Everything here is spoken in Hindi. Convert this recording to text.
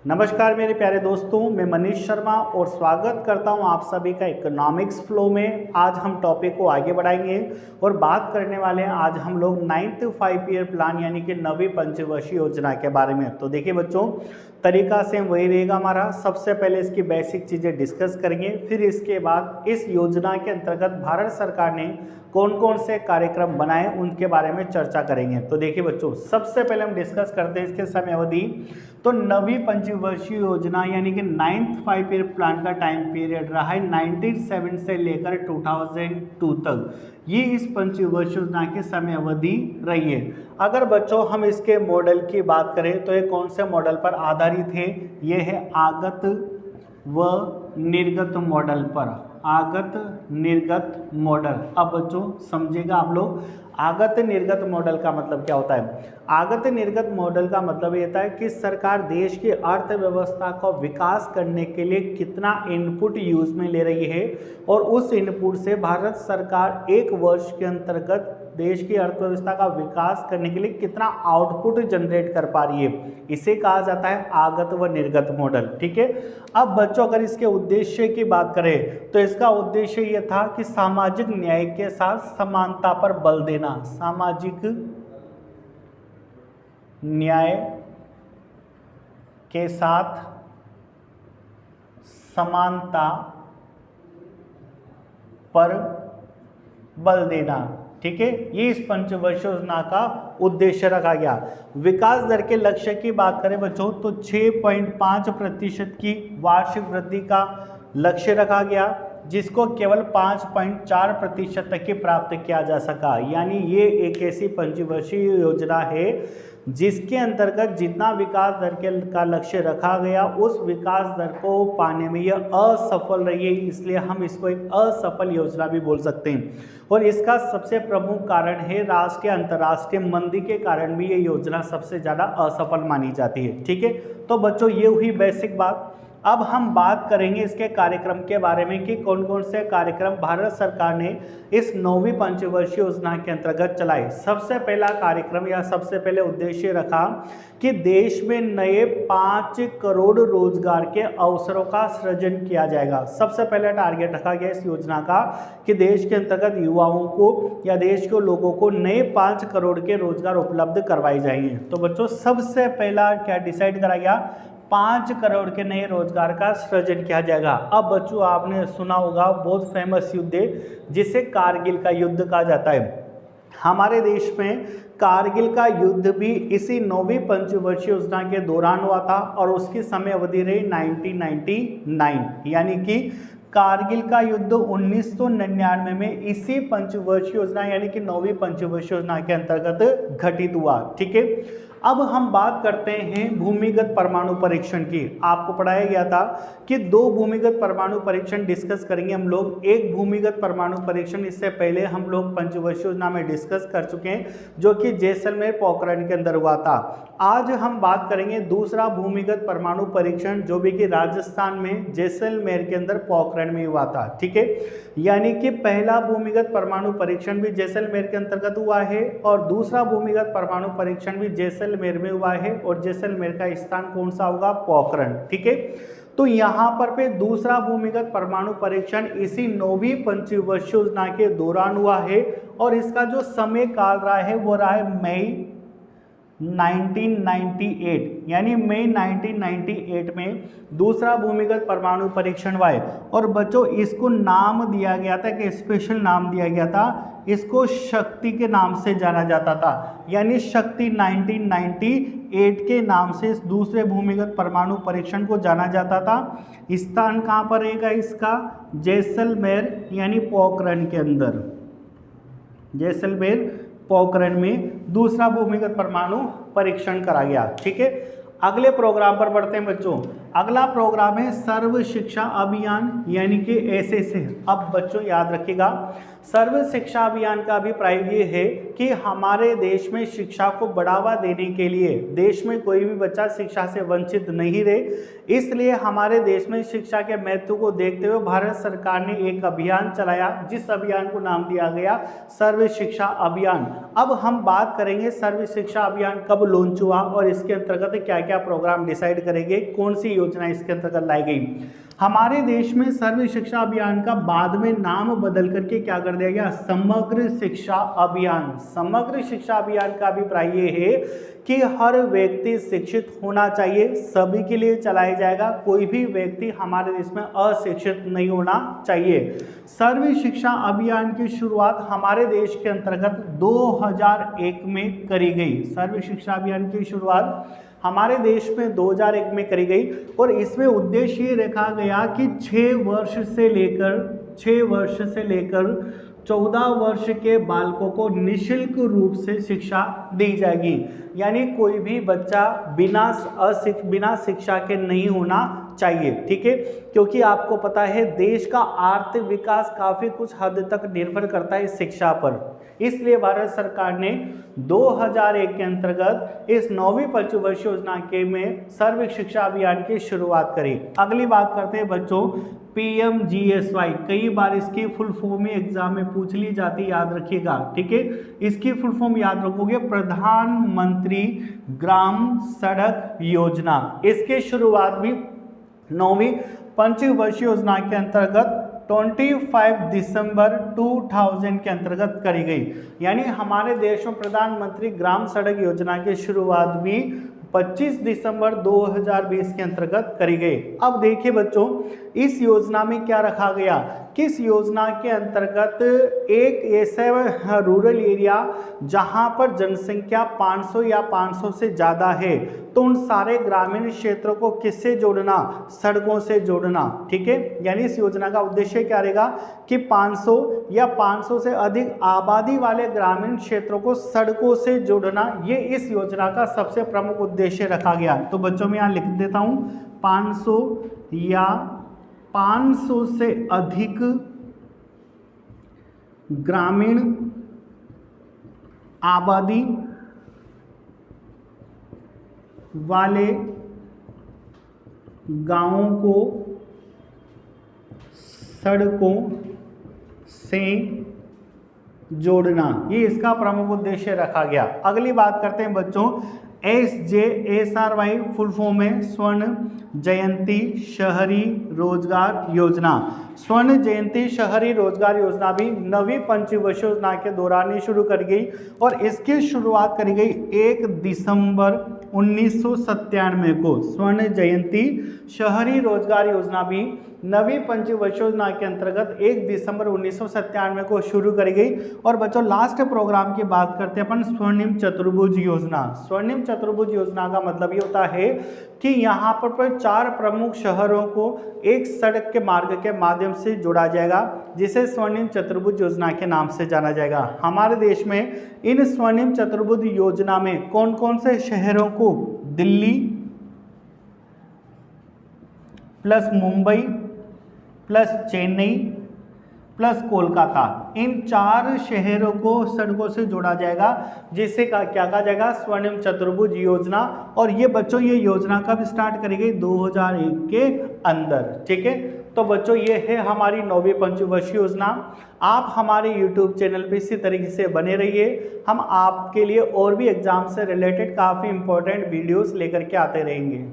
नमस्कार मेरे प्यारे दोस्तों, मैं मनीष शर्मा और स्वागत करता हूं आप सभी का इकोनॉमिक्स फ्लो में। आज हम टॉपिक को आगे बढ़ाएंगे और बात करने वाले हैं आज हम लोग 9th 5 ईयर प्लान यानी कि 9वीं पंचवर्षीय योजना के बारे में। तो देखिए बच्चों, तरीका सेम वही रहेगा हमारा। सबसे पहले इसकी बेसिक चीज़ें डिस्कस करेंगे, फिर इसके बाद इस योजना के अंतर्गत भारत सरकार ने कौन कौन से कार्यक्रम बनाए उनके बारे में चर्चा करेंगे। तो देखिए बच्चों, सबसे पहले हम डिस्कस करते हैं इसके समय अवधि। तो 9वीं पंचवर्षीय योजना यानी कि 9th 5 ईयर प्लान का टाइम पीरियड रहा है 1997 से लेकर 2002 तक। ये इस पंचवर्षीय योजना की समय अवधि रही है। अगर बच्चों हम इसके मॉडल की बात करें तो ये कौन से मॉडल पर आधारित है? ये है आगत व निर्गत मॉडल पर। आगत निर्गत मॉडल। अब बच्चों समझिएगा आप लोग, आगत निर्गत मॉडल का मतलब क्या होता है। आगत निर्गत मॉडल का मतलब ये होता है कि सरकार देश की अर्थव्यवस्था का विकास करने के लिए कितना इनपुट यूज में ले रही है और उस इनपुट से भारत सरकार एक वर्ष के अंतर्गत देश की अर्थव्यवस्था का विकास करने के लिए कितना आउटपुट जनरेट कर पा रही है, इसे कहा जाता है आगत व निर्गत मॉडल। ठीक है। अब बच्चों अगर इसके उद्देश्य की बात करें तो इसका उद्देश्य यह था कि सामाजिक न्याय के साथ समानता पर बल देना। सामाजिक न्याय के साथ समानता पर बल देना। ठीक है, ये इस पंचवर्षीय योजना का उद्देश्य रखा गया। विकास दर के लक्ष्य की बात करें बच्चों तो 6.5% की वार्षिक वृद्धि का लक्ष्य रखा गया, जिसको केवल 5.4% तक ही प्राप्त किया जा सका। यानी ये एक ऐसी पंचवर्षीय योजना है जिसके अंतर्गत जितना विकास दर का लक्ष्य रखा गया उस विकास दर को पाने में यह असफल रही है, इसलिए हम इसको एक असफल योजना भी बोल सकते हैं। और इसका सबसे प्रमुख कारण है राष्ट्रीय अंतर्राष्ट्रीय मंदी के कारण भी ये योजना सबसे ज़्यादा असफल मानी जाती है। ठीक है, तो बच्चों ये हुई बेसिक बात। अब हम बात करेंगे इसके कार्यक्रम के बारे में कि कौन कौन से कार्यक्रम भारत सरकार ने इस 9वीं पंचवर्षीय योजना के अंतर्गत चलाए। सबसे पहला कार्यक्रम या सबसे पहले उद्देश्य रखा कि देश में नए 5 करोड़ रोजगार के अवसरों का सृजन किया जाएगा। सबसे पहला टारगेट रखा गया इस योजना का कि देश के अंतर्गत युवाओं को या देश के लोगों को नए 5 करोड़ के रोजगार उपलब्ध करवाए जाएंगे। तो बच्चों सबसे पहला क्या डिसाइड करा गया? 5 करोड़ के नए रोजगार का सृजन किया जाएगा। अब बच्चों आपने सुना होगा बहुत फेमस युद्ध है जिसे कारगिल का युद्ध कहा जाता है। हमारे देश में कारगिल का युद्ध भी इसी 9वीं पंचवर्षीय योजना के दौरान हुआ था और उसकी समय अवधि रही 1999। यानी कि कारगिल का युद्ध 1999 में इसी पंचवर्षीय योजना यानी कि 9वीं पंचवर्षीय योजना के अंतर्गत घटित हुआ। ठीक है। अब हम बात करते हैं भूमिगत परमाणु परीक्षण की। आपको पढ़ाया गया था कि 2 भूमिगत परमाणु परीक्षण डिस्कस करेंगे हम लोग। एक भूमिगत परमाणु परीक्षण इससे पहले हम लोग पंचवर्षीय योजना में डिस्कस कर चुके हैं, जो कि जैसलमेर पोखरण के अंदर हुआ था। आज हम बात करेंगे दूसरा भूमिगत परमाणु परीक्षण, जो भी कि राजस्थान में जैसलमेर के अंदर पोखरण में हुआ था। ठीक है, यानी कि पहला भूमिगत परमाणु परीक्षण भी जैसलमेर के अंतर्गत हुआ है और दूसरा भूमिगत परमाणु परीक्षण भी जैसलमेर में हुआ है और जैसलमेर का स्थान कौन सा होगा? पोखरण। ठीक है, तो यहाँ पर दूसरा भूमिगत परमाणु परीक्षण इसी 9वीं पंचवर्षीय योजना के दौरान हुआ है और इसका जो समय काल रहा है वो रहा है मई 1998। यानी मई 1998 में दूसरा भूमिगत परमाणु परीक्षण हुआ है। और बच्चों इसको नाम दिया गया था कि स्पेशल नाम दिया गया था, इसको शक्ति के नाम से जाना जाता था। यानी शक्ति 1998 के नाम से इस दूसरे भूमिगत परमाणु परीक्षण को जाना जाता था। स्थान कहाँ पर रहेगा इसका? जैसलमेर यानी पोखरण के अंदर। जैसलमेर पोखरण में दूसरा भूमिगत परमाणु परीक्षण करा गया। ठीक है, अगले प्रोग्राम पर बढ़ते हैं बच्चों। अगला प्रोग्राम है सर्व शिक्षा अभियान यानी कि SSA। अब बच्चों याद रखिएगा, सर्व शिक्षा अभियान का अभिप्राय ये है कि हमारे देश में शिक्षा को बढ़ावा देने के लिए, देश में कोई भी बच्चा शिक्षा से वंचित नहीं रहे, इसलिए हमारे देश में शिक्षा के महत्व को देखते हुए भारत सरकार ने एक अभियान चलाया, जिस अभियान को नाम दिया गया सर्व शिक्षा अभियान। अब हम बात करेंगे सर्व शिक्षा अभियान कब लॉन्च हुआ और इसके अंतर्गत क्या क्या प्रोग्राम डिसाइड करेंगे, कौन सी योजना इसके अंतर्गत लाई गई। हमारे देश में सर्व शिक्षा अभियान का बाद में नाम बदल करके क्या कर दिया गया, समग्र शिक्षा अभियान। समग्र शिक्षा अभियान का अभिप्राय ये है कि हर व्यक्ति शिक्षित होना चाहिए, सभी के लिए चलाया जाएगा, कोई भी व्यक्ति हमारे देश में अशिक्षित नहीं होना चाहिए। सर्व शिक्षा अभियान की शुरुआत हमारे देश के अंतर्गत 2001 में करी गई। सर्व शिक्षा अभियान की शुरुआत हमारे देश में 2001 में करी गई और इसमें उद्देश्य ये रखा गया कि 6 वर्ष से लेकर 14 वर्ष के बालकों को निःशुल्क रूप से शिक्षा दी जाएगी। यानी कोई भी बच्चा बिना शिक्षा के नहीं होना चाहिए, ठीक है, क्योंकि आपको पता है देश का आर्थिक विकास काफ़ी कुछ हद तक निर्भर करता है शिक्षा पर। इसलिए भारत सरकार ने 2001 के अंतर्गत इस 9वीं पंचवर्षीय योजना के में सर्व शिक्षा अभियान की शुरुआत करी। अगली बात करते हैं बच्चों PMGSY, कई बार इसकी फुल फॉर्म एग्जाम में पूछ ली जाती, याद रखिएगा, ठीक है। इसकी फुल फॉर्म याद रखोगे, प्रधानमंत्री ग्राम सड़क योजना। इसकी शुरुआत भी 9वीं पंचवर्षीय योजना के अंतर्गत 25 दिसंबर 2000 के अंतर्गत करी गई। यानी हमारे देश में प्रधानमंत्री ग्राम सड़क योजना की शुरुआत भी 25 दिसंबर 2020 के अंतर्गत करी गई। अब देखिए बच्चों, इस योजना में क्या रखा गया, किस योजना के अंतर्गत एक ऐसा रूरल एरिया जहां पर जनसंख्या 500 या 500 से ज़्यादा है, तो उन सारे ग्रामीण क्षेत्रों को किससे जोड़ना, सड़कों से जोड़ना, ठीक है। यानी इस योजना का उद्देश्य क्या रहेगा कि 500 या 500 से अधिक आबादी वाले ग्रामीण क्षेत्रों को सड़कों से जोड़ना, ये इस योजना का सबसे प्रमुख उद्देश्य रखा गया। तो बच्चों में यहाँ लिख देता हूँ, 500 या 500 से अधिक ग्रामीण आबादी वाले गांवों को सड़कों से जोड़ना, ये इसका प्रमुख उद्देश्य रखा गया। अगली बात करते हैं बच्चों SJSRY, फुल फॉर्म है स्वर्ण जयंती शहरी रोजगार योजना। स्वर्ण जयंती शहरी रोजगार योजना भी 9वीं पंचवर्षीय योजना के दौरान ही शुरू कर गई और इसकी शुरुआत करी गई 1 दिसंबर 1997 को। स्वर्ण जयंती शहरी रोजगार योजना भी 9वीं पंचवर्षीय योजना के अंतर्गत 1 दिसंबर 1997 को शुरू करी गई। और बच्चों लास्ट प्रोग्राम की बात करते हैं अपन स्वर्णिम चतुर्भुज योजना। स्वर्णिम चतुर्भुज योजना का मतलब ये होता है कि यहाँ पर 4 प्रमुख शहरों को एक सड़क के मार्ग के माध्यम से जोड़ा जाएगा, जिसे स्वर्णिम चतुर्भुज योजना के नाम से जाना जाएगा। हमारे देश में इन स्वर्णिम चतुर्भुज योजना में कौन कौन से शहरों को, Delhi plus Mumbai plus Chennai plus Kolkata, इन 4 शहरों को सड़कों से जोड़ा जाएगा, जिसे क्या कहा जाएगा, स्वर्णिम चतुर्भुज योजना। और ये बच्चों ये योजना कब स्टार्ट करी गई, 2001 के अंदर, ठीक है। तो बच्चों ये है हमारी 9वीं पंचवर्षीय योजना। आप हमारे YouTube चैनल पे इसी तरीके से बने रहिए, हम आपके लिए और भी एग्जाम से रिलेटेड काफ़ी इंपॉर्टेंट वीडियोस लेकर के आते रहेंगे।